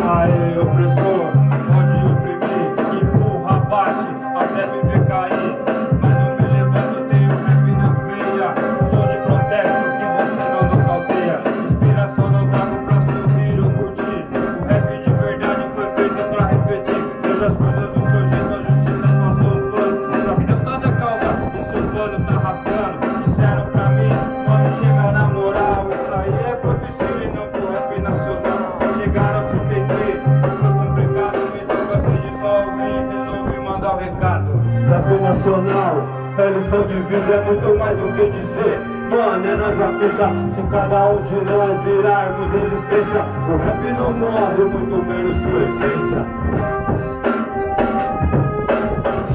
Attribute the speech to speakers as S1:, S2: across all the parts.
S1: Aê, opressor, pode oprimir, empurra, bate, até me ver cair. Mas eu me levanto, tenho rap na veia. Sou de protesto que você não nocauteia. Inspiração não trago pra sorrir ou curtir. O rap de verdade foi feito pra refletir. Fez as coisas do seu jeito, a justiça passou o plano. Só que Deus tá na causa e seu plano tá rasgando. Disseram pra mim, mano, chega na moral. Isso aí é pro estilo e não pro rap nacional. Chegaram aos 33, foi complicado. Então cansei de só ouvir e resolvi mandar o recado.
S2: Rap nacional, é lição de vida, é muito mais do que dizer. Mano, é nós na fita, se cada um de nós virarmos resistência. O rap não morre, muito menos sua essência.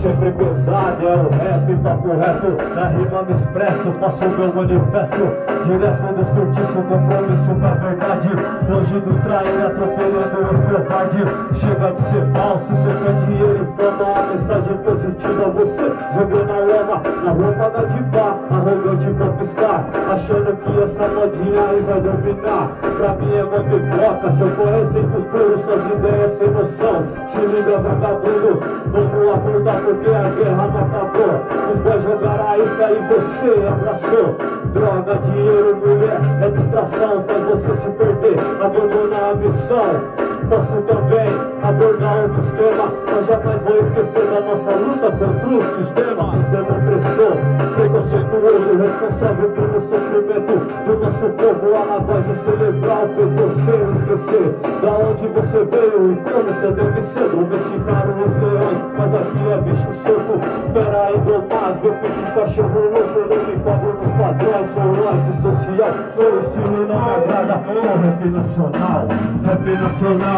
S2: Sempre pesado é o rap, papo reto. Na rima me expresso, faço o meu manifesto. Direto dos cortiços, compromisso com a verdade. Longe dos traíra, atropelando os covardes. Chega de ser falso, você quer dinheiro e fama. A mensagem positiva, você jogou na lama. Na roupa da de bar, arrogante popstar. Achando que essa modinha aí vai dominar. Pra mim é uma pipoca, se eu correr sem futuro, suas ideias sem noção. Se liga, vagabundo, vamos acordar porque a guerra não acabou. Os boys jogaram a isca e você abraçou. Droga, dinheiro, mulher, é distração, faz você se perder, abandonar a missão. Posso também abordar outros temas, mas jamais vou esquecer da nossa luta contra o sistema. Sistema opressor, preconceituoso, responsável pelo sofrimento do nosso povo. A lavagem cerebral fez você esquecer da onde você veio e como você deve ser. Domesticaram os leões, mas aqui é bicho solto, fera indomável, pique cachorro louco. Não me cobro nos padrões, sou antissocial, seu estilo não me agrada. Sou rap nacional, rap nacional.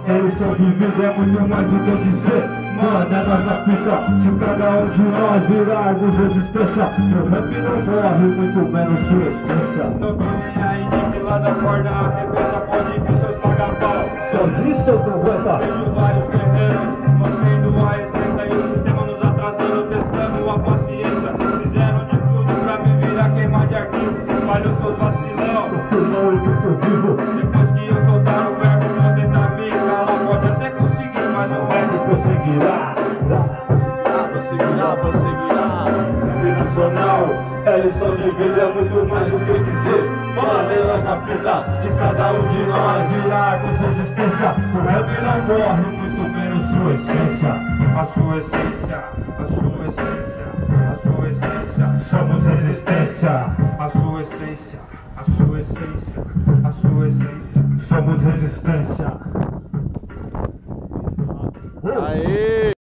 S2: É lição de vida, é muito mais do que dizer. Mano, é nós na fita, se cada um de nós virarmos resistência. Meu rap não morre, muito menos sua essência.
S1: Não tô nem aí de que lá da corda arrebenta. Pode vir seus paga-pau,
S2: sozinhos seus não aguenta.
S1: vejo vários guerreiros mantendo a essência e o sistema nos atrasando, testando a paciência. Fizeram de tudo pra me virar queimar de arquivo. Falhou seus vacilão,
S2: Não é muito vivo.
S1: depois que eu soltar o verbo vou tentar me calar. Pode até conseguir, mas o rap
S2: Conseguirá. Rap nacional, é lição de vida, é muito mais do que dizer. Mano, é nós na fita, se cada um de nós virarmos resistência. O rap não morre, muito menos sua essência.
S1: a sua essência, a sua essência, a sua essência.
S2: Somos resistência.
S1: A sua essência, a sua essência, a sua essência.
S2: Somos resistência.
S3: Aê!